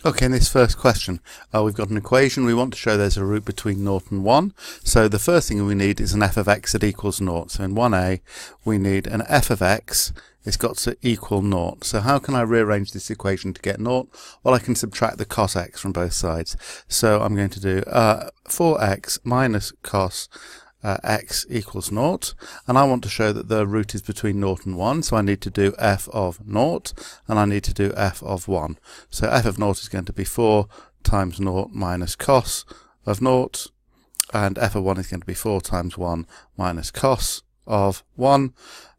Okay, in this first question, we've got an equation. We want to show there's a root between 0 and 1. So the first thing we need is an f of x that equals 0. So in 1a, we need an f of x. It's got to equal 0. So how can I rearrange this equation to get 0? Well, I can subtract the cos x from both sides. So I'm going to do 4x minus cos x equals 0, and I want to show that the root is between 0 and 1, so I need to do f of 0 and I need to do f of 1. So f of 0 is going to be 4 times 0 minus cos of 0, and f of 1 is going to be 4 times 1 minus cos of 1.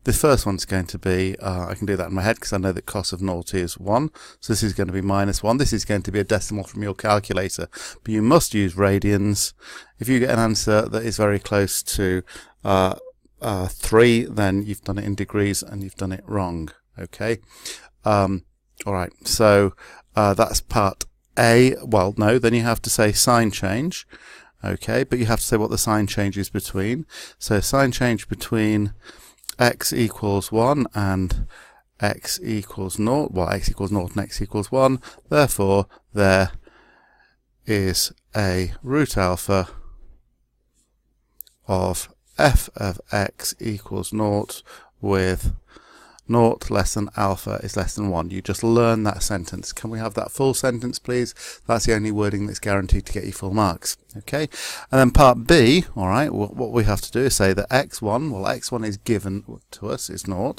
The first one's going to be, I can do that in my head because I know that cos of 0 is 1. So this is going to be minus 1. This is going to be a decimal from your calculator. But you must use radians. If you get an answer that is very close to 3, then you've done it in degrees and you've done it wrong. Okay. Alright, so that's part A. Well, no, then you have to say sign change. Okay, but you have to say what the sign change is between. So sign change between x equals 1 and x equals 0. Well, x equals 0 and x equals 1. Therefore, there is a root alpha of f of x equals 0 with 0 less than alpha is less than 1. You just learn that sentence. Can we have that full sentence, please? That's the only wording that's guaranteed to get you full marks. Okay, and then part B, all right, what we have to do is say that x1, well, x1 is given to us, it's 0,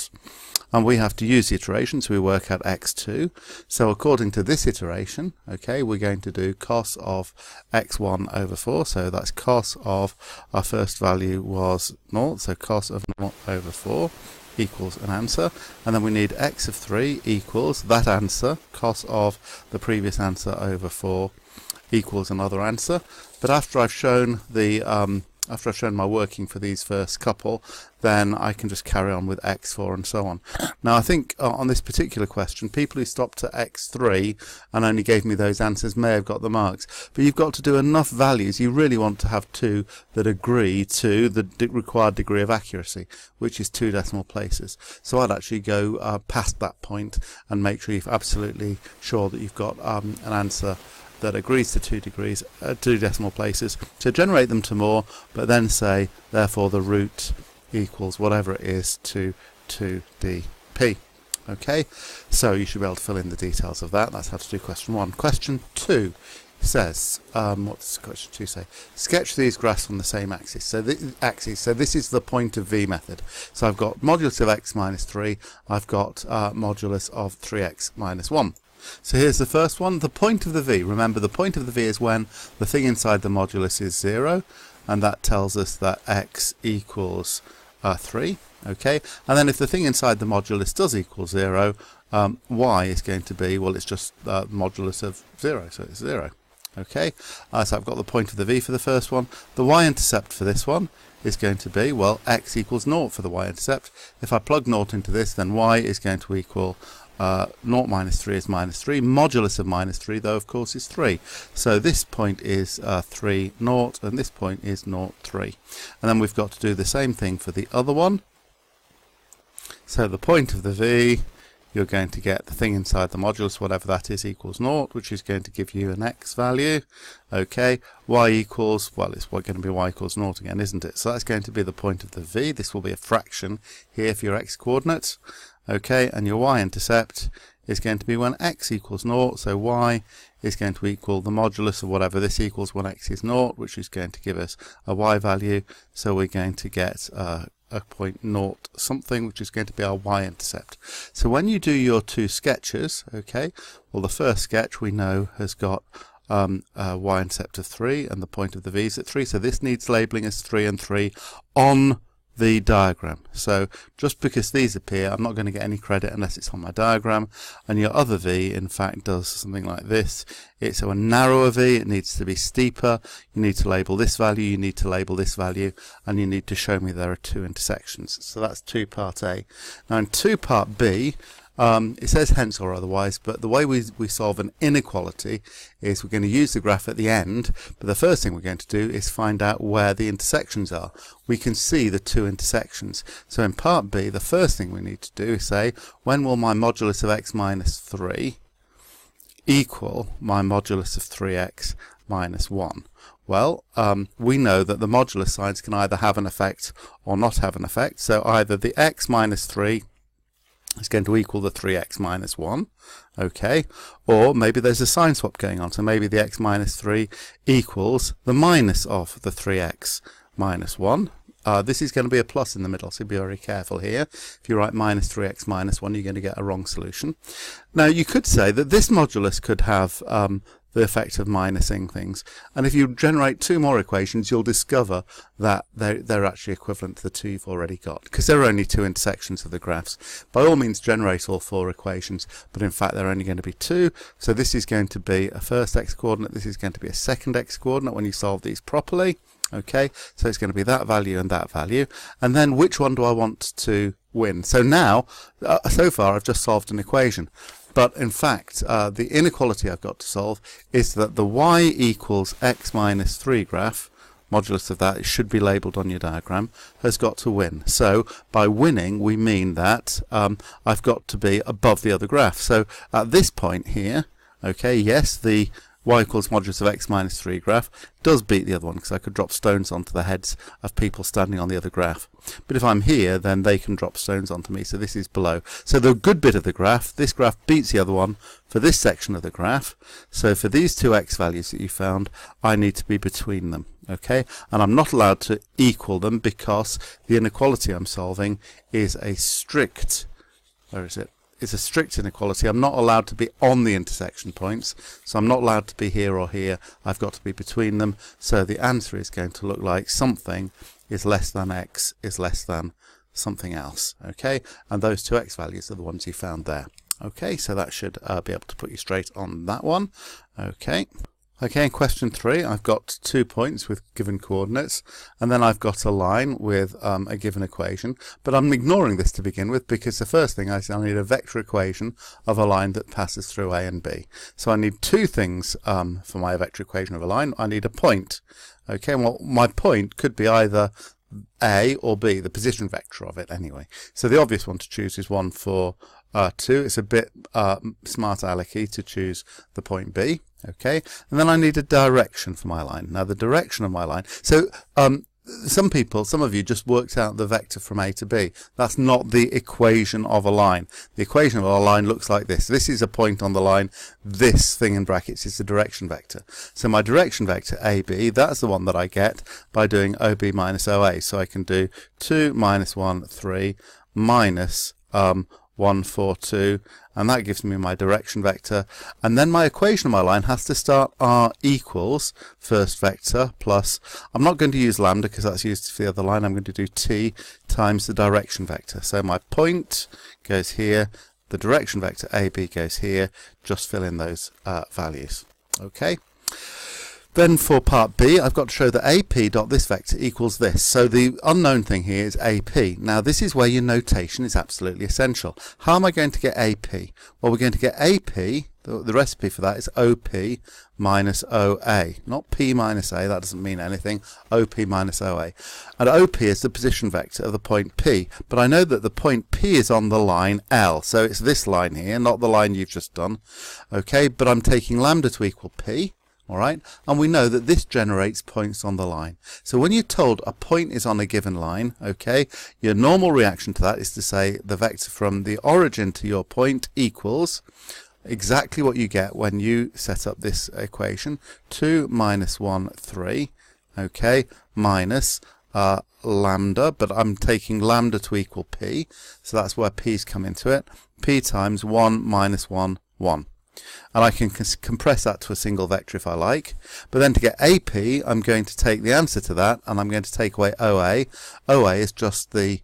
and we have to use the iteration, so we work out x2. So according to this iteration, okay, we're going to do cos of x1 over 4, so that's cos of, our first value was 0, so cos of 0 over 4 equals an answer, and then we need x of 3 equals that answer, cos of the previous answer over 4 equals another answer. But after I've shown the after I've shown my working for these first couple, then I can just carry on with x4 and so on. Now I think on this particular question, people who stopped at x3 and only gave me those answers may have got the marks, but you've got to do enough values. You really want to have 2 that agree to the required degree of accuracy, which is 2 decimal places. So I'd actually go past that point and make sure you're absolutely sure that you've got an answer that agrees to 2 decimal places, to generate them to more, but then say therefore the root equals whatever it is to 2dp. Okay, so you should be able to fill in the details of that. That's how to do question 1. Question 2 says, what does question 2 say? Sketch these graphs on the same axis. So this is the point of v method. So I've got modulus of x minus 3, I've got modulus of 3x minus 1. So here's the first one, the point of the v. Remember, the point of the v is when the thing inside the modulus is 0, and that tells us that x equals 3. Okay, and then if the thing inside the modulus does equal 0, y is going to be, well, it's just modulus of 0, so it's 0. Okay, so I've got the point of the v for the first one. The y-intercept for this one is going to be, well, x equals 0 for the y-intercept. If I plug 0 into this, then y is going to equal 0 minus 3 is minus 3. Modulus of minus 3, though, of course, is 3. So this point is 3, 0, and this point is 0, 3. And then we've got to do the same thing for the other one. So the point of the v, you're going to get the thing inside the modulus, whatever that is, equals 0, which is going to give you an x value. Okay, y equals, well, it's going to be y equals 0 again, isn't it? So that's going to be the point of the v. This will be a fraction here for your x coordinates. Okay, and your y-intercept is going to be when x equals 0, so y is going to equal the modulus of whatever this equals when x is 0, which is going to give us a y value, so we're going to get a point 0 something, which is going to be our y-intercept. So when you do your 2 sketches, okay, well, the first sketch we know has got a y-intercept of 3, and the point of the v is at 3, so this needs labelling as 3 and 3 on the diagram. So just because these appear, I'm not going to get any credit unless it's on my diagram. And your other v, in fact, does something like this. It's a narrower v, it needs to be steeper. You need to label this value, you need to label this value, and you need to show me there are 2 intersections. So that's 2 part A. Now in 2 part B, it says hence or otherwise, but the way we solve an inequality is we're going to use the graph at the end, but the first thing we're going to do is find out where the intersections are. We can see the 2 intersections. So in part B, the first thing we need to do is say, when will my modulus of x minus 3 equal my modulus of 3x minus 1? Well, we know that the modulus signs can either have an effect or not have an effect. So either the x minus 3 is going to equal the 3x minus 1, okay, or maybe there's a sign swap going on. So maybe the x minus 3 equals the minus of the 3x minus 1. This is going to be a plus in the middle, so be very careful here. If you write minus 3x minus 1, you're going to get a wrong solution. Now, you could say that this modulus could have the effect of minusing things. And if you generate two more equations, you'll discover that they're actually equivalent to the two you've already got, because there are only two intersections of the graphs. By all means, generate all four equations, but in fact, there are only going to be two. So this is going to be a first x-coordinate, this is going to be a second x-coordinate when you solve these properly. Okay, so it's going to be that value and that value. And then which one do I want to win? So now, so far, I've just solved an equation. But in fact, the inequality I've got to solve is that the y equals x minus 3 graph, modulus of that, it should be labelled on your diagram, has got to win. So by winning, we mean that I've got to be above the other graph. So at this point here, okay, yes, the y equals modulus of x minus 3 graph does beat the other one, because I could drop stones onto the heads of people standing on the other graph. But if I'm here, then they can drop stones onto me, so this is below. So the good bit of the graph, this graph beats the other one for this section of the graph. So for these two x values that you found, I need to be between them. Okay, and I'm not allowed to equal them because the inequality I'm solving is a strict, where is it? It's a strict inequality. I'm not allowed to be on the intersection points, so I'm not allowed to be here or here. I've got to be between them. So the answer is going to look like something is less than x is less than something else. Okay, and those two x values are the ones you found there. Okay, so that should be able to put you straight on that one. Okay. Okay, in question 3, I've got 2 points with given coordinates, and then I've got a line with a given equation, but I'm ignoring this to begin with because the first thing I need a vector equation of a line that passes through A and B. So I need two things for my vector equation of a line. I need a point. Okay, well, my point could be either A or B, the position vector of it anyway. So the obvious one to choose is 1, 4, 2. It's a bit smart alecky to choose the point B. Okay, and then I need a direction for my line. Now the direction of my line, so some of you just worked out the vector from A to B. That's not the equation of a line. The equation of a line looks like this. This is a point on the line. This thing in brackets is the direction vector. So my direction vector AB, that's the one that I get by doing OB minus OA. So I can do 2 minus 1, 3 minus 1, 4, 2, and that gives me my direction vector. And then my equation of my line has to start R equals first vector plus, I'm not going to use lambda because that's used for the other line, I'm going to do T times the direction vector. So my point goes here, the direction vector AB goes here, just fill in those values. Okay. Then for part B, I've got to show that AP dot this vector equals this. So the unknown thing here is AP. Now this is where your notation is absolutely essential. How am I going to get AP? Well, we're going to get AP, the recipe for that is OP minus OA. Not P minus A, that doesn't mean anything. OP minus OA. And OP is the position vector of the point P. But I know that the point P is on the line L. So it's this line here, not the line you've just done. Okay, but I'm taking lambda to equal P. All right, and we know that this generates points on the line. So when you're told a point is on a given line, okay, your normal reaction to that is to say the vector from the origin to your point equals exactly what you get when you set up this equation, 2 minus 1, 3, okay, minus lambda, but I'm taking lambda to equal P, so that's where P's come into it, P times 1 minus 1, 1. And I can compress that to a single vector if I like. But then to get AP, I'm going to take the answer to that, and I'm going to take away OA. OA is just the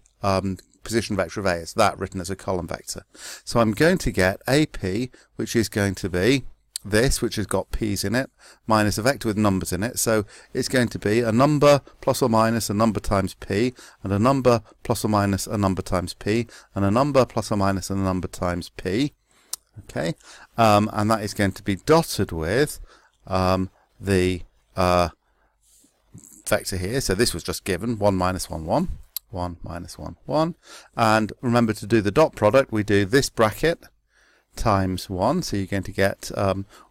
position vector of A. It's that written as a column vector. So I'm going to get AP, which is going to be this, which has got P's in it, minus a vector with numbers in it. So it's going to be a number plus or minus a number times P, and a number plus or minus a number times P, and a number plus or minus a number times P. Okay, and that is going to be dotted with the vector here. So this was just given 1 minus 1, 1, 1 minus 1, 1. And remember to do the dot product, we do this bracket times 1. So you're going to get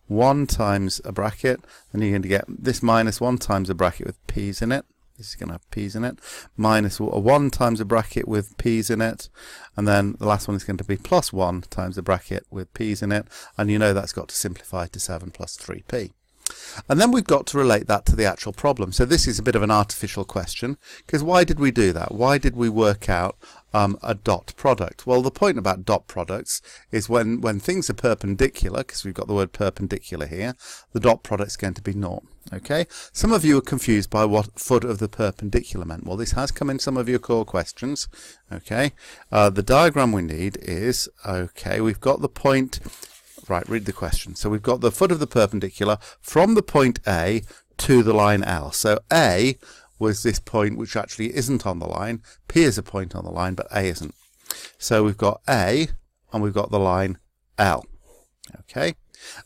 1 times a bracket, and you're going to get this minus 1 times a bracket with p's in it. This is going to have p's in it, minus 1 times a bracket with p's in it, and then the last one is going to be plus 1 times a bracket with p's in it, and you know that's got to simplify to 7 plus 3p. And then we've got to relate that to the actual problem. So this is a bit of an artificial question, because why did we do that? Why did we work out a dot product? Well, the point about dot products is when things are perpendicular, because we've got the word perpendicular here, the dot product is going to be 0. Okay, some of you are confused by what foot of the perpendicular meant. Well, this has come in some of your core questions. Okay, the diagram we need is, okay, we've got the point. Right, read the question. So we've got the foot of the perpendicular from the point A to the line L. So A was this point which actually isn't on the line. P is a point on the line, but A isn't. So we've got A and we've got the line L. Okay,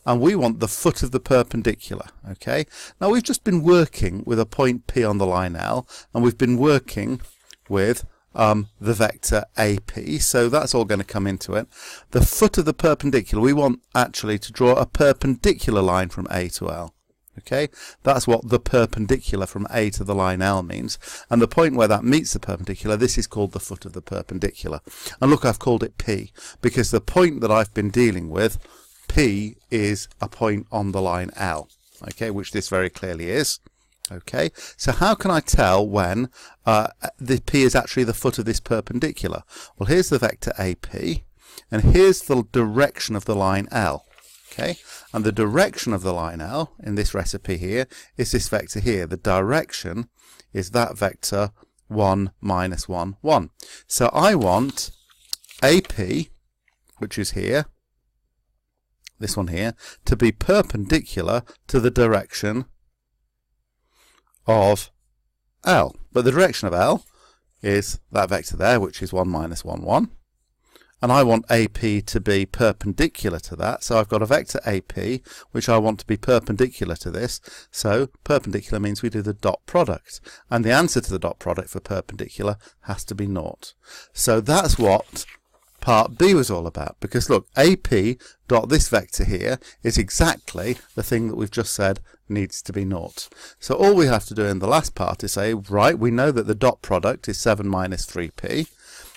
and we want the foot of the perpendicular. Okay, now we've just been working with a point P on the line L, and we've been working with the vector AP, so that's all going to come into it. The foot of the perpendicular, we want actually to draw a perpendicular line from A to L. Okay, that's what the perpendicular from A to the line L means, and the point where that meets the perpendicular, this is called the foot of the perpendicular. And look, I've called it P because the point that I've been dealing with, P, is a point on the line L, okay, which this very clearly is. Okay, so how can I tell when the P is actually the foot of this perpendicular? Well, here's the vector AP, and here's the direction of the line L. Okay, and the direction of the line L in this recipe here is this vector here. The direction is that vector 1, minus 1, 1. So I want AP, which is here, this one here, to be perpendicular to the direction of L. But the direction of L is that vector there, which is 1, minus 1, 1. And I want AP to be perpendicular to that. So I've got a vector AP, which I want to be perpendicular to this. So perpendicular means we do the dot product. And the answer to the dot product for perpendicular has to be 0. So that's what part B was all about. Because look, AP dot this vector here is exactly the thing that we've just said needs to be 0. So all we have to do in the last part is say, right, we know that the dot product is 7 minus 3p.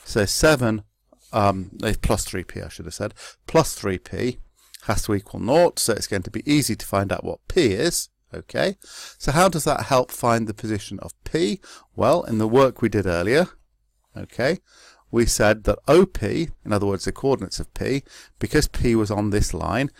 So 7 plus 3p, I should have said, plus 3p has to equal 0. So it's going to be easy to find out what p is. Okay, so how does that help find the position of p? Well, in the work we did earlier, okay, we said that OP, in other words, the coordinates of P, because P was on this line,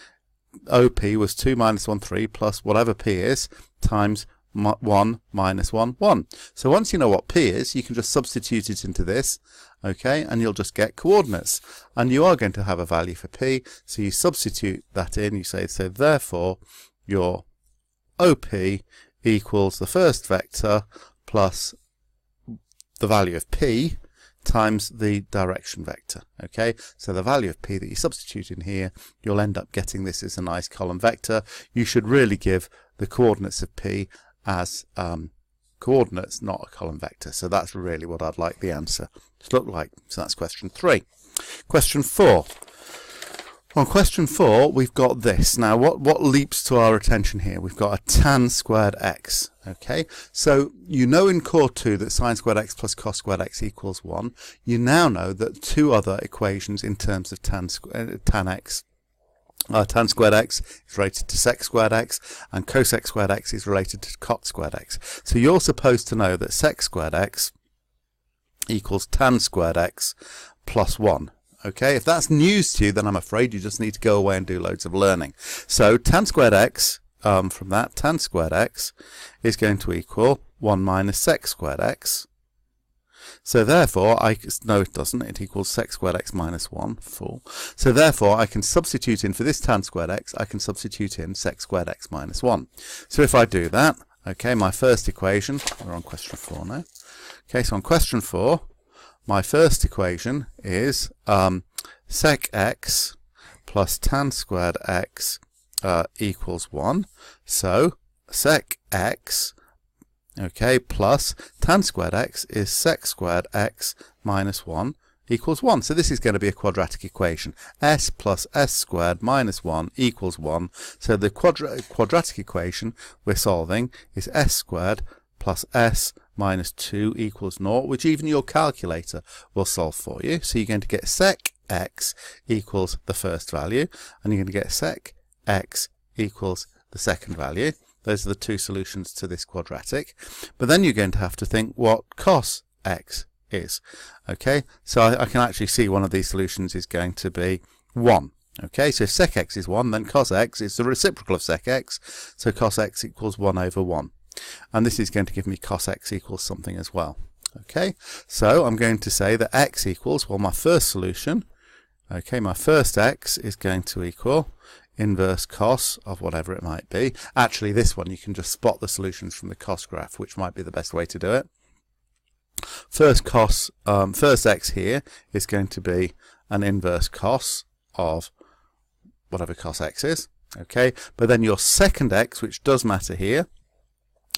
OP was 2 minus 1, 3 plus whatever P is times 1 minus 1, 1. So once you know what P is, you can just substitute it into this, okay, and you'll just get coordinates. And you are going to have a value for P, so you substitute that in, you say, so therefore your OP equals the first vector plus the value of P times the direction vector. Okay, so the value of P that you substitute in here, you'll end up getting this as a nice column vector. You should really give the coordinates of P as coordinates, not a column vector. So that's really what I'd like the answer to look like. So that's question 3. Question 4. On question 4, we've got this. Now, what leaps to our attention here? We've got a tan squared x. Okay, so you know in core 2 that sine squared x plus cos squared x equals 1. You now know that 2 other equations in terms of tan squared x is related to sec squared x, and cosec squared x is related to cot squared x. So you're supposed to know that sec squared x equals tan squared x plus 1. Okay, if that's news to you, then I'm afraid you just need to go away and do loads of learning. So tan squared x, from that, tan squared x is going to equal 1 minus sec squared x. So therefore, no it doesn't, it equals sec squared x minus 1, fool. So therefore, I can substitute in for this tan squared x, I can substitute in sec squared x minus 1. So if I do that, okay, my first equation, we're on question 4 now. Okay, so on question 4, my first equation is sec x plus tan squared x equals 1. So sec x, okay, plus tan squared x is sec squared x minus 1. equals 1. So this is going to be a quadratic equation. S plus s squared minus 1 equals 1. So the quadratic equation we're solving is s squared plus s minus 2 equals 0, which even your calculator will solve for you. So you're going to get sec x equals the first value, and you're going to get sec x equals the second value. Those are the two solutions to this quadratic. But then you're going to have to think what cos x is. Okay, so I can actually see one of these solutions is going to be 1. Okay, so if sec x is 1, then cos x is the reciprocal of sec x, so cos x equals 1 over 1. And this is going to give me cos x equals something as well. Okay, so I'm going to say that x equals, well, my first solution, okay, my first x is going to equal inverse cos of whatever it might be. Actually, this one, you can just spot the solutions from the cos graph, which might be the best way to do it. First x here is going to be an inverse cos of whatever cos x is. Okay, but then your second x, which does matter here,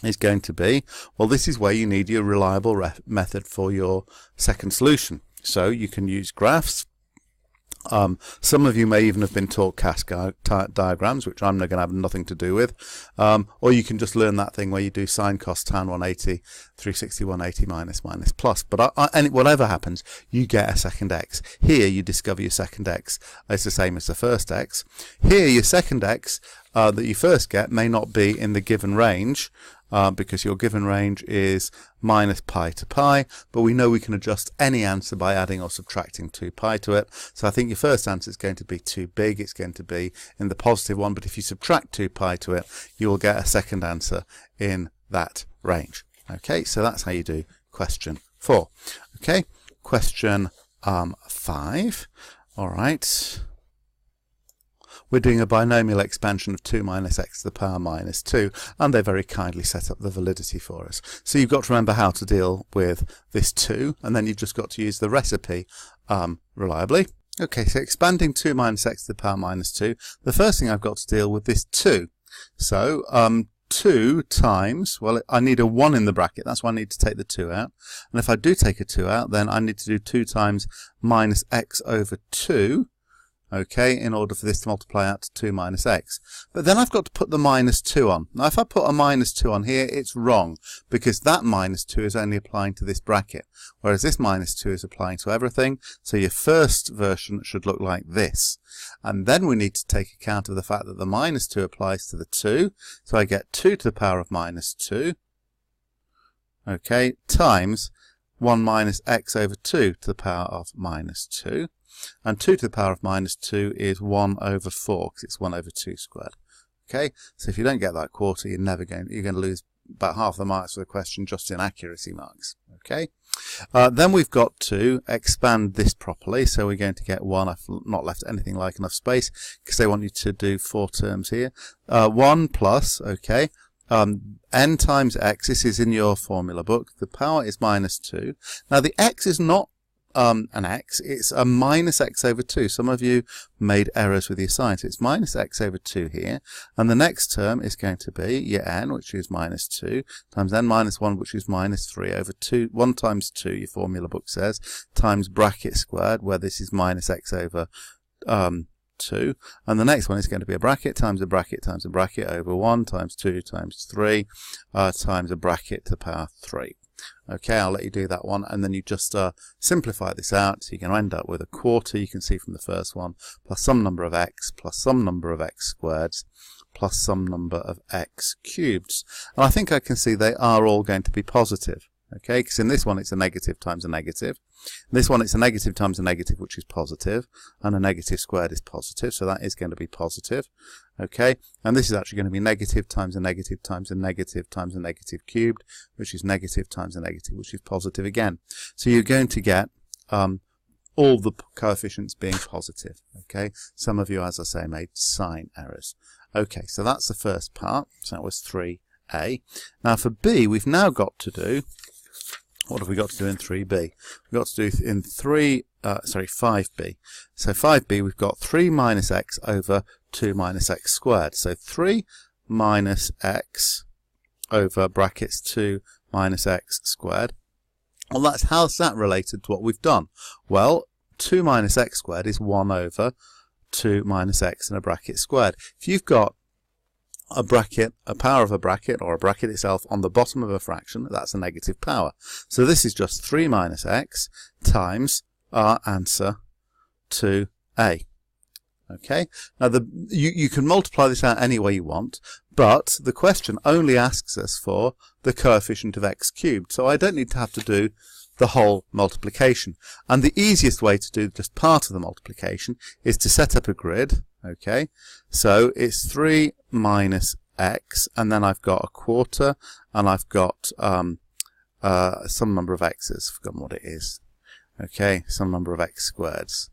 is going to be, well, this is where you need your reliable method for your second solution. So you can use graphs. Some of you may even have been taught cascade diagrams, which I'm going to have nothing to do with. Or you can just learn that thing where you do sine, cos, tan 180, 360, 180, minus, plus. But whatever happens, you get a second x. Here you discover your second x. It's the same as the first x. Here your second x that you first get may not be in the given range, because your given range is minus pi to pi, but we know we can adjust any answer by adding or subtracting 2 pi to it. So I think your first answer is going to be too big. It's going to be in the positive one, but if you subtract 2 pi to it, you will get a second answer in that range. Okay, so that's how you do question 4. Okay, question 5. All right. We're doing a binomial expansion of 2 minus x to the power minus 2, and they very kindly set up the validity for us. So you've got to remember how to deal with this 2, and then you've just got to use the recipe reliably. Okay, so expanding 2 minus x to the power minus 2, the first thing I've got to deal with is 2. So 2 times, well, I need a 1 in the bracket, that's why I need to take the 2 out. And if I do take a 2 out, then I need to do 2 times minus x over 2. Okay, in order for this to multiply out to 2 minus x. But then I've got to put the minus 2 on. Now, if I put a minus 2 on here, it's wrong, because that minus 2 is only applying to this bracket, whereas this minus 2 is applying to everything. So your first version should look like this. And then we need to take account of the fact that the minus 2 applies to the 2. So I get 2 to the power of minus 2, okay, times 1 minus x over 2 to the power of minus 2. And 2 to the power of minus 2 is 1 over 4, because it's 1 over 2 squared. Okay, so if you don't get that quarter, you're going to lose about half the marks for the question just in accuracy marks. Okay, then we've got to expand this properly, so we're going to get 1. I've not left anything like enough space, because they want you to do 4 terms here. 1 plus, okay, n times x, this is in your formula book, the power is minus 2. Now the x is not an x, it's a minus x over 2. Some of you made errors with your signs. It's minus x over 2 here, and the next term is going to be your n, which is minus 2, times n minus 1, which is minus 3 over 2, 1 times 2, your formula book says, times bracket squared, where this is minus x over 2, and the next one is going to be a bracket times a bracket times a bracket over 1 times 2 times 3 times a bracket to the power 3. Okay, I'll let you do that one, and then you just simplify this out. So you're going to end up with a quarter, you can see from the first one, plus some number of x, plus some number of x squareds, plus some number of x cubed. And I think I can see they are all going to be positive. Okay, because in this one it's a negative times a negative. In this one it's a negative times a negative, which is positive, and a negative squared is positive, so that is going to be positive. Okay, and this is actually going to be negative times a negative times a negative times a negative cubed, which is negative times a negative, which is positive again. So you're going to get all the coefficients being positive. Okay, some of you, as I say, made sign errors. Okay, so that's the first part. So that was 3a. Now for b, we've now got to do, what have we got to do in 3b? We've got to do in 5b. So 5b, we've got 3 minus x over 2 minus x squared. So 3 minus x over brackets 2 minus x squared. Well, how's that related to what we've done? Well, 2 minus x squared is 1 over 2 minus x in a bracket squared. If you've got a bracket, a power of a bracket, or a bracket itself on the bottom of a fraction, that's a negative power. So this is just 3 minus x times our answer to a. Okay, now you can multiply this out any way you want, but the question only asks us for the coefficient of x cubed, so I don't need to have to do the whole multiplication. And the easiest way to do just part of the multiplication is to set up a grid. Okay, so it's 3 minus x, and then I've got a quarter, and I've got some number of x's, I've forgotten what it is. Okay, some number of x squareds,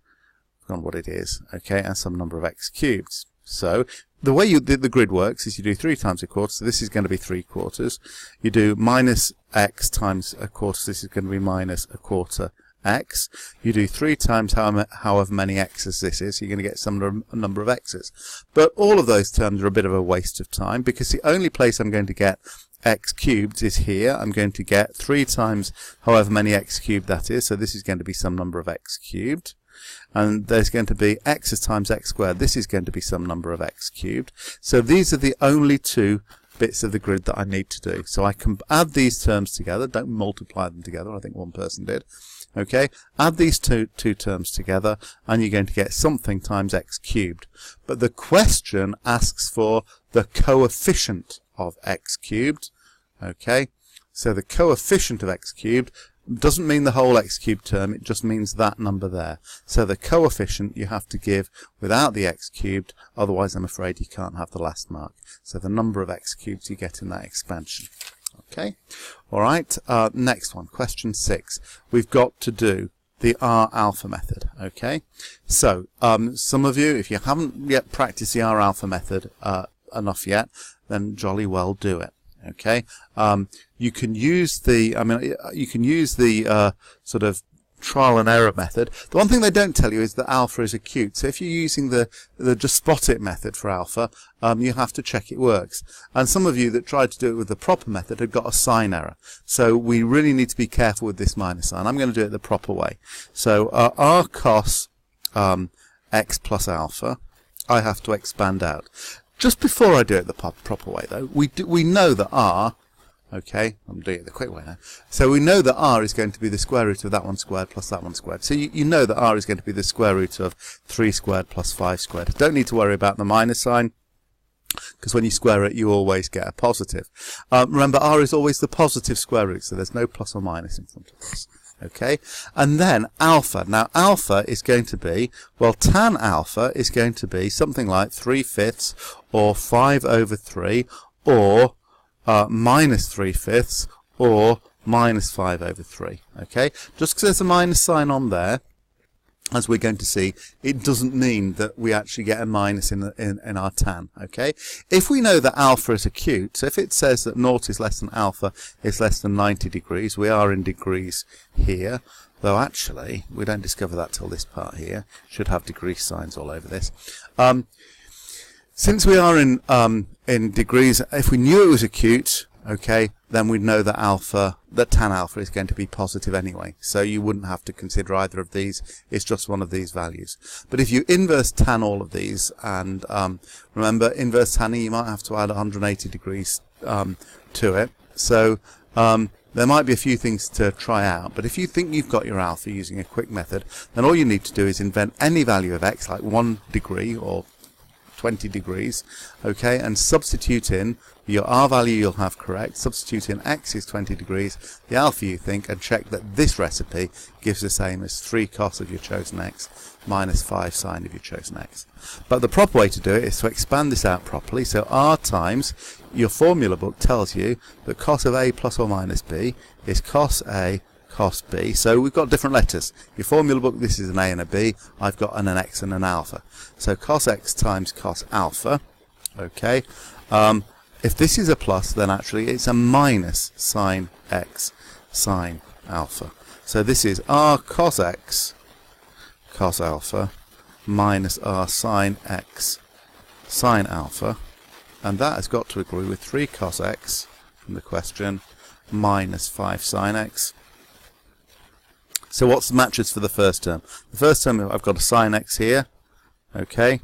forgotten what it is. Okay, and some number of x cubed. So the way the grid works is you do 3 times a quarter, so this is going to be 3 quarters. You do minus x times a quarter, so this is going to be minus a quarter x. You do 3 times however many x's this is, so you're going to get some number of x's. But all of those terms are a bit of a waste of time, because the only place I'm going to get x cubed is here. I'm going to get 3 times however many x cubed that is, so this is going to be some number of x cubed. And there's going to be x times x squared. This is going to be some number of x cubed. So these are the only 2 bits of the grid that I need to do. So I can add these terms together. Don't multiply them together. I think one person did. Okay, add these two terms together, and you're going to get something times x cubed. But the question asks for the coefficient of x cubed. Okay, so the coefficient of x cubed doesn't mean the whole x cubed term, it just means that number there. So the coefficient you have to give without the x cubed, otherwise I'm afraid you can't have the last mark. So the number of x cubes you get in that expansion. Okay, alright, next one, question 6. We've got to do the R alpha method. Okay, so some of you, if you haven't yet practiced the R alpha method enough yet, then jolly well do it. Okay, you can use the, sort of trial and error method. The one thing they don't tell you is that alpha is acute. So if you're using the just spot it method for alpha, you have to check it works. And some of you that tried to do it with the proper method had got a sign error. So we really need to be careful with this minus sign. I'm going to do it the proper way. So r cos x plus alpha, I have to expand out. Just before I do it the proper way, though, we know that r, okay, I'm doing it the quick way now. So we know that r is going to be the square root of that one squared plus that one squared. So you know that r is going to be the square root of 3 squared plus 5 squared. Don't need to worry about the minus sign, because when you square it, you always get a positive. Remember, r is always the positive square root, so there's no plus or minus in front of this. Okay, and then alpha. Now alpha is going to be, well, tan alpha is going to be something like 3/5 or 5 over 3 or minus 3/5 or minus 5 over 3. Okay, just because there's a minus sign on there, as we're going to see, it doesn't mean that we actually get a minus in our tan. Okay, if we know that alpha is acute, so if it says that 0 is less than alpha is less than 90 degrees, we are in degrees here, though actually we don't discover that till this part here. Should have degree signs all over this. Since we are in degrees, if we knew it was acute, okay, then we'd know that tan alpha is going to be positive anyway. So you wouldn't have to consider either of these. It's just one of these values. But if you inverse tan all of these, and remember, inverse tanning, you might have to add 180 degrees to it. So there might be a few things to try out. But if you think you've got your alpha using a quick method, then all you need to do is invent any value of x, like 1 degree or 20 degrees, okay, and substitute in your r value you'll have correct, substitute in x is 20 degrees, the alpha you think, and check that this recipe gives the same as 3 cos of your chosen x minus 5 sine of your chosen x. But the proper way to do it is to expand this out properly. So r times, your formula book tells you that cos of a plus or minus b is cos a cos b. So we've got different letters. Your formula book, this is an a and a b. I've got an x and an alpha. So cos x times cos alpha. Okay. If this is a plus, then actually it's a minus sine x sine alpha. So this is r cos x cos alpha minus r sine x sine alpha. And that has got to agree with 3 cos x from the question minus 5 sine x So what's the matches for the first term? The first term, I've got a sine x here. Okay.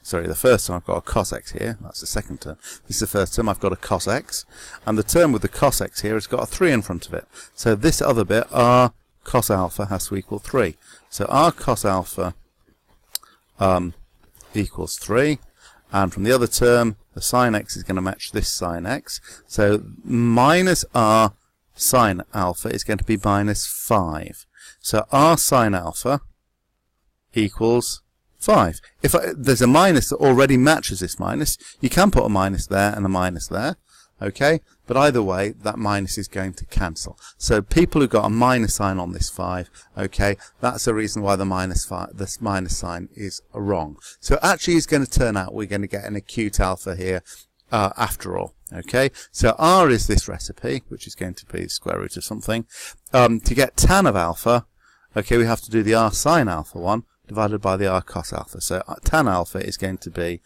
Sorry, the first term I've got a cos x here. That's the second term. This is the first term. I've got a cos x. And the term with the cos x here has got a 3 in front of it. So this other bit, r cos alpha, has to equal 3. So r cos alpha equals 3. And from the other term, the sine x is going to match this sine x. So minus r sine alpha is going to be minus 5. So r sine alpha equals 5. If there's a minus that already matches this minus, you can put a minus there and a minus there. Okay, but either way, that minus is going to cancel. So people who got a minus sign on this 5, okay, that's the reason why the this minus sign is wrong. So actually it's going to turn out we're going to get an acute alpha here after all. Okay, so r is this recipe, which is going to be the square root of something. To get tan of alpha, okay, we have to do the r sine alpha one divided by the r cos alpha. So tan alpha is going to be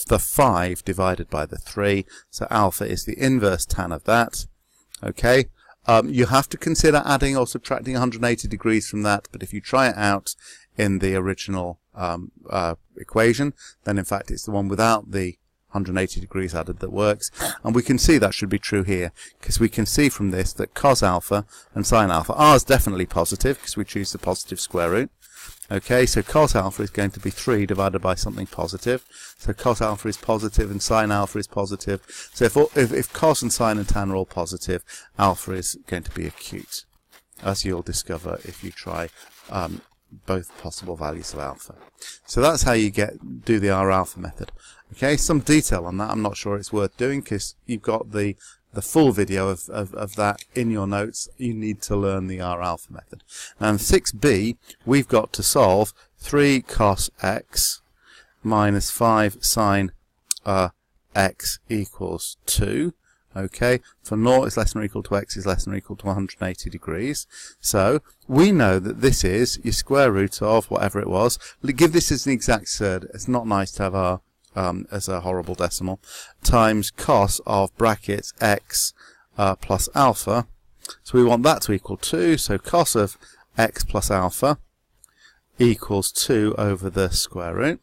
the 5 divided by the 3. So alpha is the inverse tan of that. Okay, you have to consider adding or subtracting 180 degrees from that, but if you try it out in the original equation, then in fact it's the one without the 180 degrees added that works. And we can see that should be true here, because we can see from this that cos alpha and sine alpha, r is definitely positive because we choose the positive square root. Okay, so cos alpha is going to be 3 divided by something positive. So cos alpha is positive and sine alpha is positive. So if cos and sine and tan are all positive, alpha is going to be acute, as you'll discover if you try both possible values of alpha. So that's how you do the r alpha method. Okay, some detail on that. I'm not sure it's worth doing because you've got the full video of that in your notes. You need to learn the r alpha method. And 6b, we've got to solve 3 cos x minus 5 sine x equals 2. Okay, for 0 is less than or equal to x is less than or equal to 180 degrees. So we know that this is your square root of whatever it was. Give this as an exact surd. It's not nice to have r as a horrible decimal, times cos of brackets x plus alpha. So we want that to equal 2. So cos of x plus alpha equals 2 over the square root,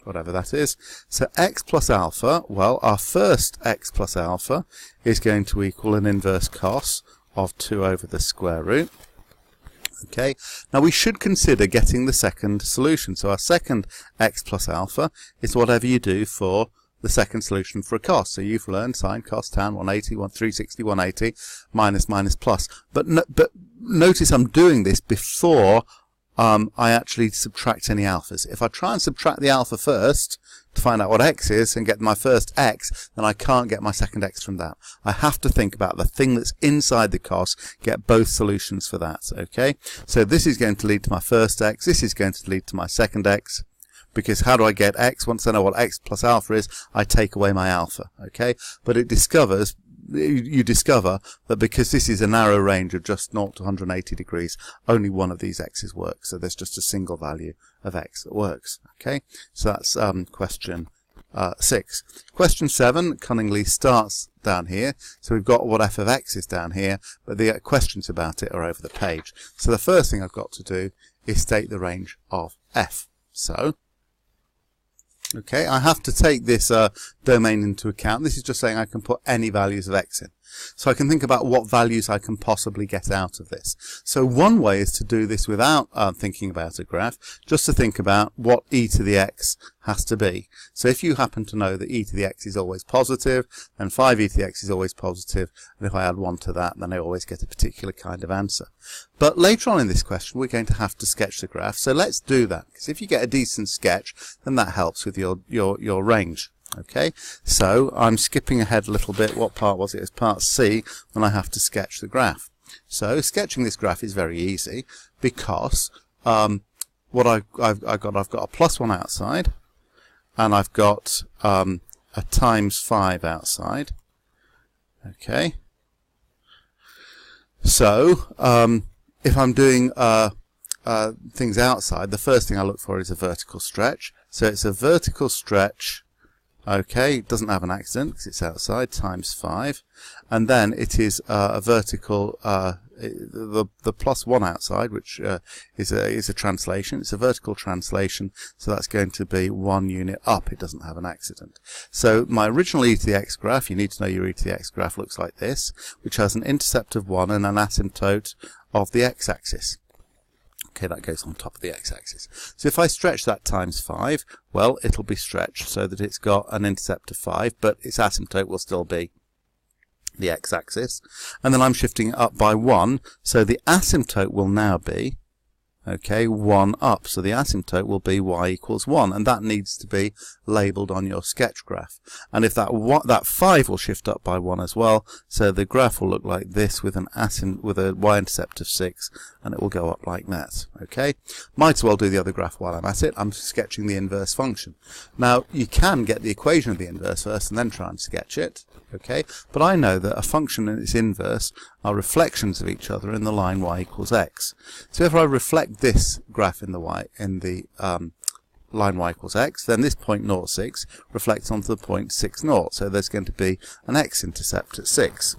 whatever that is. So x plus alpha, well, our first x plus alpha is going to equal an inverse cos of 2 over the square root. Okay, now we should consider getting the second solution. So our second x plus alpha is whatever you do for the second solution for a cos. So you've learned sine, cos, tan, 180, 360, 180, minus, minus, plus. But notice I'm doing this before I actually subtract any alphas. If I try and subtract the alpha first to find out what x is and get my first x, then I can't get my second x from that. I have to think about the thing that's inside the cos, get both solutions for that. Okay, so this is going to lead to my first x, this is going to lead to my second x, because how do I get x? Once I know what x plus alpha is, I take away my alpha. Okay, but you discover that because this is a narrow range of just 0 to 180 degrees, only one of these x's works. So there's just a single value of x that works. Okay, so that's question 6. Question 7 cunningly starts down here. So we've got what f of x is down here, but the questions about it are over the page. So the first thing I've got to do is state the range of f. So okay, I have to take this domain into account. This is just saying I can put any values of x in. So I can think about what values I can possibly get out of this. So one way is to do this without thinking about a graph, just to think about what e to the x has to be. So if you happen to know that e to the x is always positive, then 5e to the x is always positive, and if I add 1 to that, then I always get a particular kind of answer. But later on in this question, we're going to have to sketch the graph, so let's do that, because if you get a decent sketch, then that helps with your range. Okay, so I'm skipping ahead a little bit. What part was it? It's part C, when I have to sketch the graph. So sketching this graph is very easy, because what I've got a plus 1 outside, and I've got a times 5 outside. Okay, so if I'm doing things outside, the first thing I look for is a vertical stretch. So it's a vertical stretch. Okay, it doesn't have an accident because it's outside, times 5. And then it is a vertical the plus 1 outside, which is a translation. It's a vertical translation, so that's going to be 1 unit up. It doesn't have an accident. So my original e to the x graph, you need to know your e to the x graph looks like this, which has an intercept of 1 and an asymptote of the x-axis. Okay, that goes on top of the x-axis. So if I stretch that times 5, well, it'll be stretched so that it's got an intercept of 5, but its asymptote will still be the x-axis. And then I'm shifting it up by 1, so the asymptote will now be, okay, 1 up. So the asymptote will be y equals 1, and that needs to be labelled on your sketch graph. And if that 5 will shift up by 1 as well, so the graph will look like this with a y-intercept of 6, and it will go up like that. Okay, might as well do the other graph while I'm at it. I'm sketching the inverse function. Now you can get the equation of the inverse first and then try and sketch it. Okay, but I know that a function and its inverse are reflections of each other in the line y equals x. So if I reflect this graph in the line y equals x, then this point 0, 6 reflects onto the point 6, 0. So there's going to be an x-intercept at 6.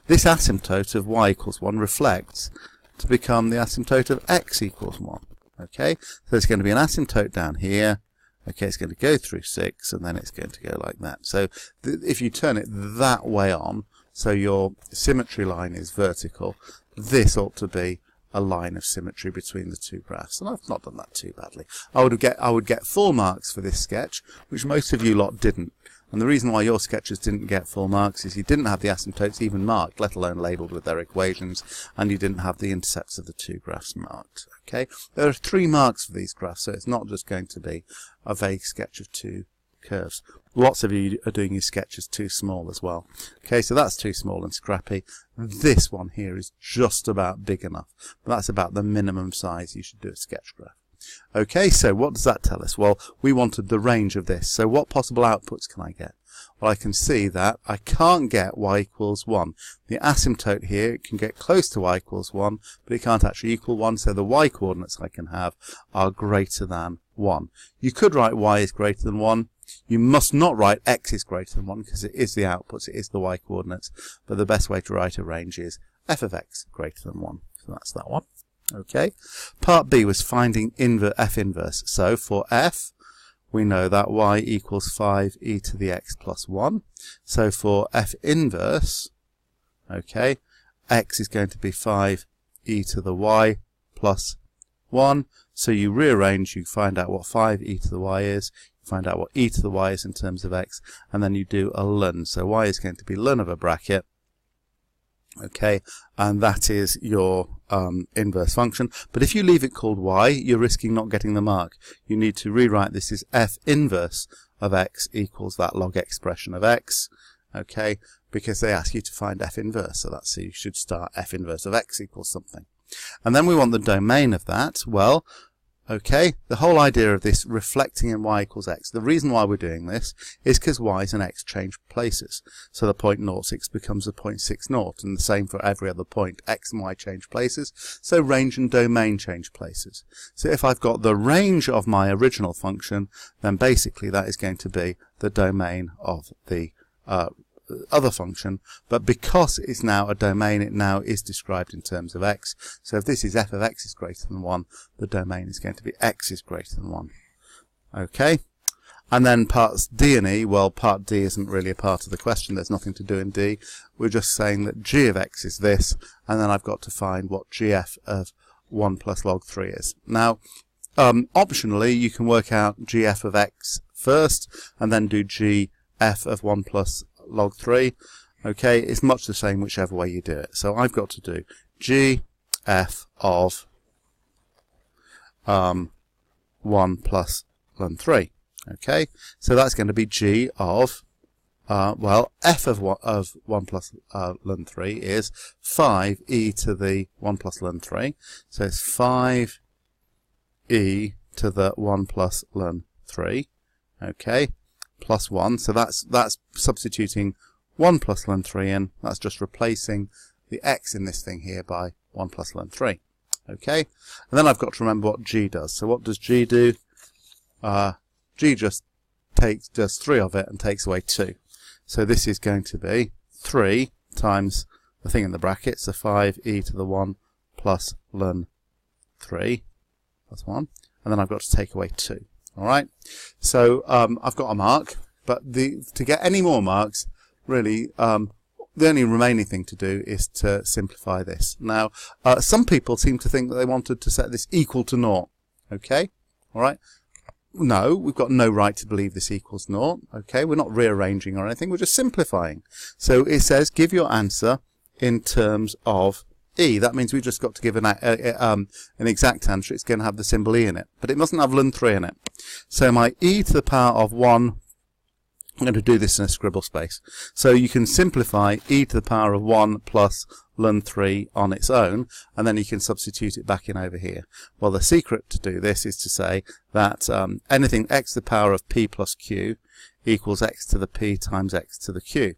This asymptote of y equals 1 reflects to become the asymptote of x equals 1. Okay, so there's going to be an asymptote down here. Okay, it's going to go through 6, and then it's going to go like that. So if you turn it that way on, so your symmetry line is vertical, this ought to be a line of symmetry between the two graphs. And I've not done that too badly. I would get full marks for this sketch, which most of you lot didn't. And the reason why your sketches didn't get full marks is you didn't have the asymptotes even marked, let alone labelled with their equations, and you didn't have the intercepts of the two graphs marked. Okay, there are 3 marks for these graphs, so it's not just going to be a vague sketch of 2 curves. Lots of you are doing your sketches too small as well. Okay, so that's too small and scrappy. This one here is just about big enough, but that's about the minimum size you should do a sketch graph. Okay, so what does that tell us? Well, we wanted the range of this. So what possible outputs can I get? Well, I can see that I can't get y equals 1. The asymptote here, it can get close to y equals 1, but it can't actually equal 1, so the y coordinates I can have are greater than 1. You could write y is greater than 1. You must not write x is greater than 1, because it is the outputs, it is the y coordinates, but the best way to write a range is f of x greater than 1. So that's that one. Okay, part B was finding f inverse. So for f, we know that y equals 5e to the x plus 1. So for f inverse, okay, x is going to be 5e to the y plus 1. So you rearrange, you find out what 5e to the y is, you find out what e to the y is in terms of x, and then you do a ln. So y is going to be ln of a bracket. Okay, and that is your inverse function. But if you leave it called y, you're risking not getting the mark. You need to rewrite this as f inverse of x equals that log expression of x. Okay, because they ask you to find f inverse, so that's, so you should start f inverse of x equals something. And then we want the domain of that. Well, okay, the whole idea of this reflecting in y equals x, the reason why we're doing this is because y and x change places. So the point 0, 6 becomes the point 6, 0, and the same for every other point. X and y change places, so range and domain change places. So if I've got the range of my original function, then basically that is going to be the domain of the other function, but because it's now a domain, it now is described in terms of x. So if this is f of x is greater than 1, the domain is going to be x is greater than 1. Okay, and then parts D and E, well, part D isn't really a part of the question, there's nothing to do in D. We're just saying that g of x is this, and then I've got to find what gf of 1 plus log 3 is. Now, optionally, you can work out gf of x first, and then do gf of 1 plus log 3. Okay, it's much the same whichever way you do it. So I've got to do gf of 1 plus ln 3. Okay, so that's going to be g of well, f of 1 plus ln 3 is 5e to the 1 plus ln 3. So it's 5e to the 1 plus ln 3. Okay, plus 1, so that's substituting 1 plus ln 3 in, that's just replacing the x in this thing here by 1 plus ln 3. Okay, and then I've got to remember what g does. So what does g do? G just does 3 of it and takes away 2. So this is going to be 3 times the thing in the brackets, the 5e to the 1 plus ln 3 plus 1, and then I've got to take away 2. All right, so I've got a mark, but to get any more marks, really, the only remaining thing to do is to simplify this. Now, some people seem to think that they wanted to set this equal to 0. Okay, all right. No, we've got no right to believe this equals 0. Okay, we're not rearranging or anything. We're just simplifying. So it says give your answer in terms of e. That means we've just got to give an exact answer. It's going to have the symbol e in it, but it mustn't have ln 3 in it. So my e to the power of 1, I'm going to do this in a scribble space. So you can simplify e to the power of 1 plus ln 3 on its own, and then you can substitute it back in over here. Well, the secret to do this is to say that anything x to the power of p plus q equals x to the p times x to the q.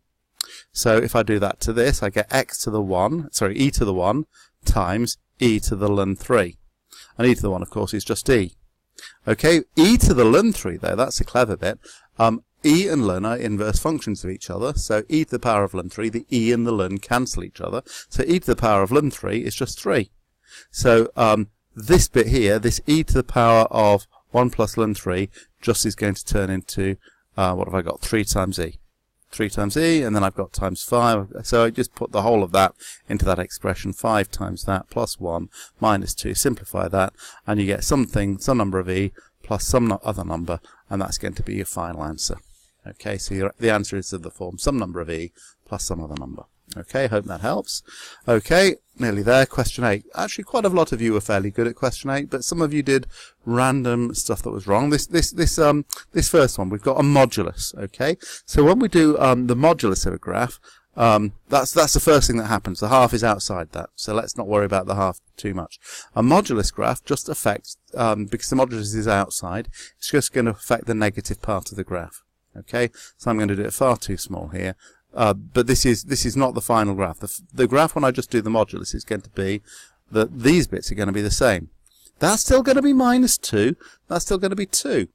So if I do that to this, I get e to the 1 times e to the ln 3. And e to the 1, of course, is just e. Okay, e to the ln 3, though, that's a clever bit. E and ln are inverse functions of each other, so e to the power of ln 3, the e and the ln cancel each other. So e to the power of ln 3 is just 3. So this bit here, this e to the power of 1 plus ln 3, just is going to turn into, what have I got, 3 times e. 3 times e, and then I've got times 5. So I just put the whole of that into that expression, 5 times that, plus 1, minus 2. Simplify that, and you get some number of e, plus some other number, and that's going to be your final answer. Okay, so the answer is of the form some number of e plus some other number. Okay, hope that helps. Okay, nearly there. Question 8. Actually, quite a lot of you were fairly good at question 8, but some of you did random stuff that was wrong. This first one, we've got a modulus. Okay, so when we do the modulus of a graph, that's the first thing that happens. The half is outside that, so let's not worry about the half too much. A modulus graph just affects, because the modulus is outside, it's just going to affect the negative part of the graph. Okay, so I'm going to do it far too small here. But this is not the final graph. The graph when I just do the modulus is going to be that these bits are going to be the same. That's still going to be minus 2. That's still going to be 2.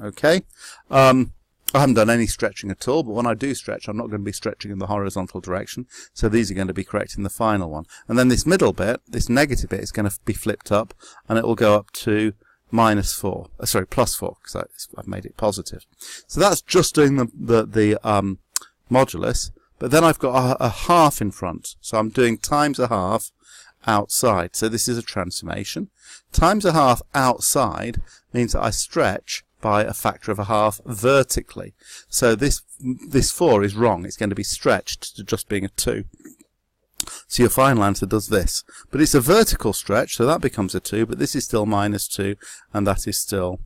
Okay. I haven't done any stretching at all, but when I do stretch, I'm not going to be stretching in the horizontal direction. So these are going to be correct in the final one. And then this middle bit, this negative bit, is going to be flipped up, and it will go up to minus 4. Plus 4, because I've made it positive. So that's just doing the modulus, but then I've got a half in front, so I'm doing times a half outside. So this is a transformation. Times a half outside means that I stretch by a factor of a half vertically. So this 4 is wrong. It's going to be stretched to just being a 2. So your final answer does this. But it's a vertical stretch, so that becomes a 2, but this is still minus 2, and that is still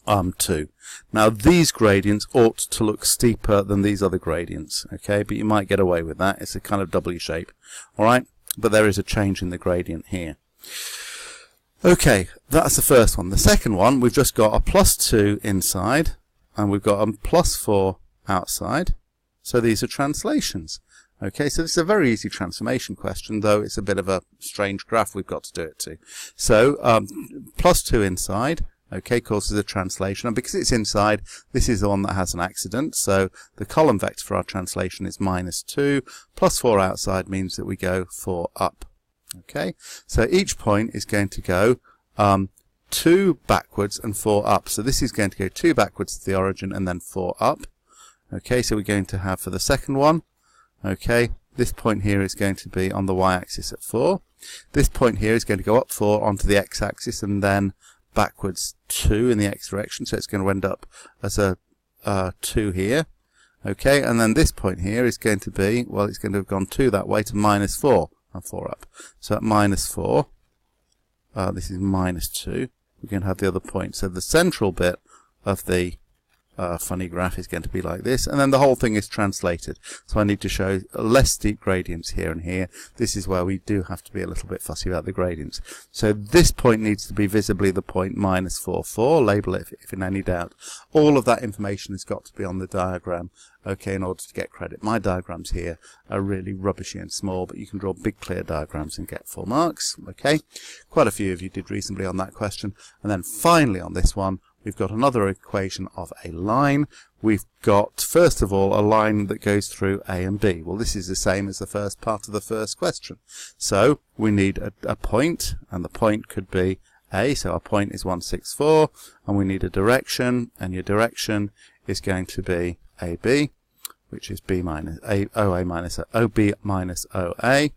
2. Now these gradients ought to look steeper than these other gradients, okay, but you might get away with that. It's a kind of W shape, alright, but there is a change in the gradient here. Okay, that's the first one. The second one, we've just got a plus 2 inside, and we've got a plus 4 outside, so these are translations. Okay, so this is a very easy transformation question, though it's a bit of a strange graph we've got to do it to. So, plus 2 inside, okay, causes a translation, and because it's inside, this is the one that has an accident, so the column vector for our translation is minus 2, plus 4 outside means that we go 4 up. Okay, so each point is going to go 2 backwards and 4 up, so this is going to go 2 backwards to the origin and then 4 up. Okay, so we're going to have for the second one, okay, this point here is going to be on the y-axis at 4. This point here is going to go up 4 onto the x-axis and then backwards 2 in the x direction, so it's going to end up as a 2 here. Okay, and then this point here is going to be, well, it's going to have gone 2 that way to minus 4 and 4 up. So at minus 4, this is minus 2. We're going to have the other point. So the central bit of the funny graph is going to be like this, and then the whole thing is translated. So I need to show less steep gradients here and here. This is where we do have to be a little bit fussy about the gradients. So this point needs to be visibly the point minus 4, 4. Label it if in any doubt. All of that information has got to be on the diagram, okay, in order to get credit. My diagrams here are really rubbishy and small, but you can draw big clear diagrams and get full marks, okay. Quite a few of you did reasonably on that question. And then finally on this one, we've got another equation of a line. We've got, first of all, a line that goes through A and B. Well, this is the same as the first part of the first question. So we need a point, and the point could be A, so our point is 164, and we need a direction, and your direction is going to be AB, which is B minus OA minus OB minus OA.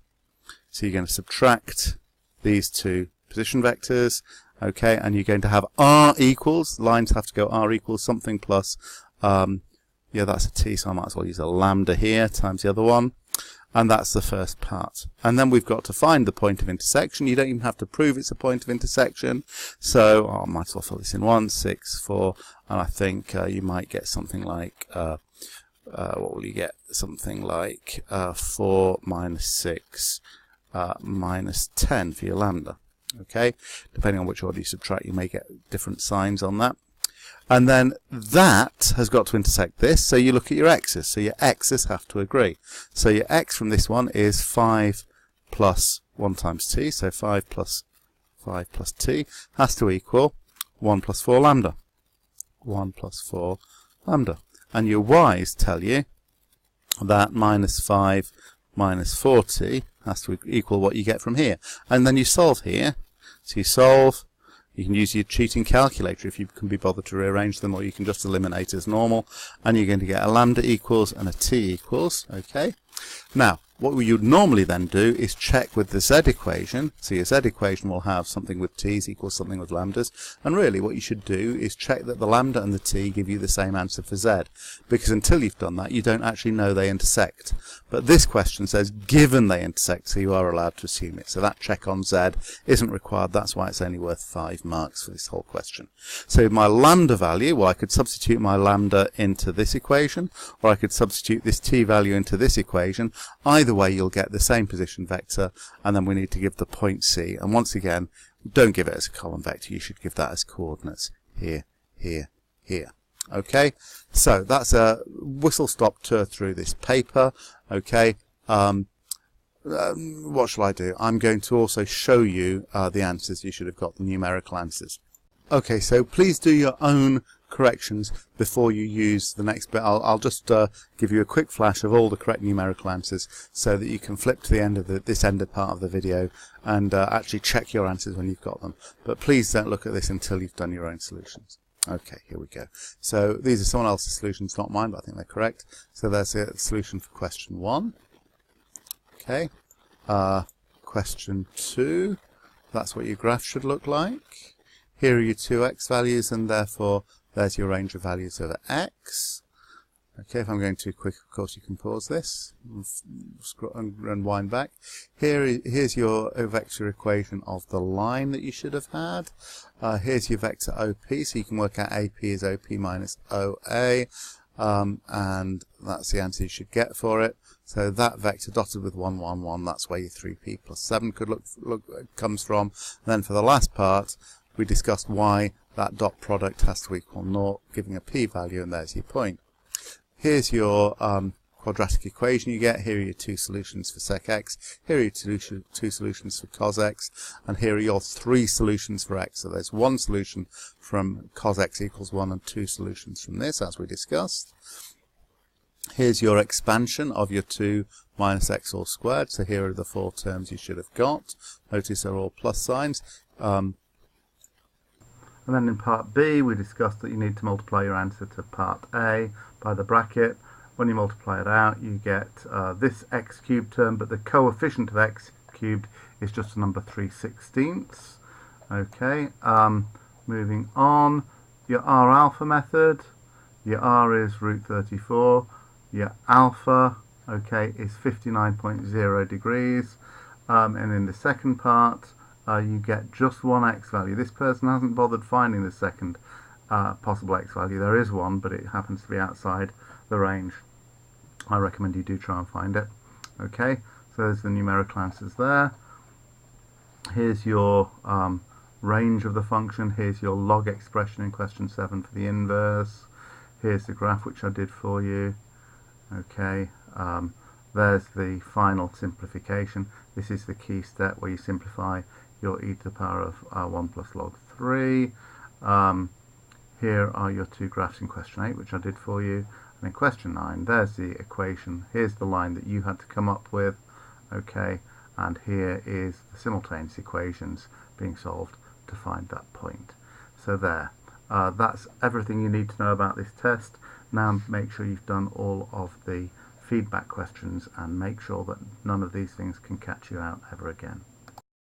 So you're going to subtract these two position vectors, okay, and you're going to have R equals, lines have to go R equals something plus, yeah, that's a T, so I might as well use a lambda here times the other one, and that's the first part. And then we've got to find the point of intersection. You don't even have to prove it's a point of intersection, so I might as well fill this in 1, 6, 4, and I think you might get something like, what will you get? Something like 4 minus 6 minus 10 for your lambda. Okay, depending on which order you subtract, you may get different signs on that. And then that has got to intersect this, so you look at your x's. So your x's have to agree. So your x from this one is 5 plus 1 times t, so 5 plus t has to equal 1 plus 4 lambda. 1 plus 4 lambda. And your y's tell you that minus 5 minus 4t has to equal what you get from here. And then you solve here. So you solve, you can use your cheating calculator if you can be bothered to rearrange them, or you can just eliminate as normal, and you're going to get a lambda equals and a t equals, okay? Now, what you'd normally then do is check with the z equation. So your z equation will have something with t's equals something with lambdas, and really what you should do is check that the lambda and the t give you the same answer for z, because until you've done that you don't actually know they intersect. But this question says given they intersect, so you are allowed to assume it. So that check on z isn't required, that's why it's only worth 5 marks for this whole question. So my lambda value, well, I could substitute my lambda into this equation, or I could substitute this t value into this equation. Either way you'll get the same position vector, and then we need to give the point C, and once again don't give it as a column vector, you should give that as coordinates here, here, here. Okay, so that's a whistle-stop tour through this paper. Okay, what shall I do? I'm going to also show you the answers. You should have got the numerical answers. Okay, so please do your own corrections before you use the next bit. I'll just give you a quick flash of all the correct numerical answers so that you can flip to the end of this ended part of the video and actually check your answers when you've got them. But please don't look at this until you've done your own solutions. Okay, here we go. So these are someone else's solutions, not mine, but I think they're correct. So there's a solution for question 1. Okay, question 2. That's what your graph should look like. Here are your 2 x values, and therefore there's your range of values over x. Okay, if I'm going too quick, of course you can pause this and wind back. Here's your vector equation of the line that you should have had. Here's your vector OP, so you can work out AP is OP minus OA, and that's the answer you should get for it. So that vector dotted with 1, 1, 1, that's where your 3p plus 7 could comes from. And then for the last part, we discussed why that dot product has to equal 0, giving a p-value, and there's your point. Here's your quadratic equation you get. Here are your 2 solutions for sec x, here are your 2 solutions for cos x, and here are your 3 solutions for x. So there's 1 solution from cos x equals 1 and 2 solutions from this, as we discussed. Here's your expansion of your 2 minus x all squared. So here are the 4 terms you should have got. Notice they're all plus signs. And then in part B, we discussed that you need to multiply your answer to part A by the bracket. When you multiply it out, you get this x cubed term, but the coefficient of x cubed is just a number 3/16. Okay, moving on, your R alpha method, your R is root 34, your alpha, okay, is 59.0 degrees, and in the second part, you get just 1 x value. This person hasn't bothered finding the second possible x value. There is one, but it happens to be outside the range. I recommend you do try and find it. Okay, so there's the numerical answers there. Here's your range of the function. Here's your log expression in question 7 for the inverse. Here's the graph which I did for you. Okay, there's the final simplification. This is the key step where you simplify your e to the power of 1 plus log 3. here are your two graphs in question 8, which I did for you, and in question 9 there's the equation, here's the line that you had to come up with, okay, and here is the simultaneous equations being solved to find that point. So there, that's everything you need to know about this test. Now make sure you've done all of the feedback questions and make sure that none of these things can catch you out ever again.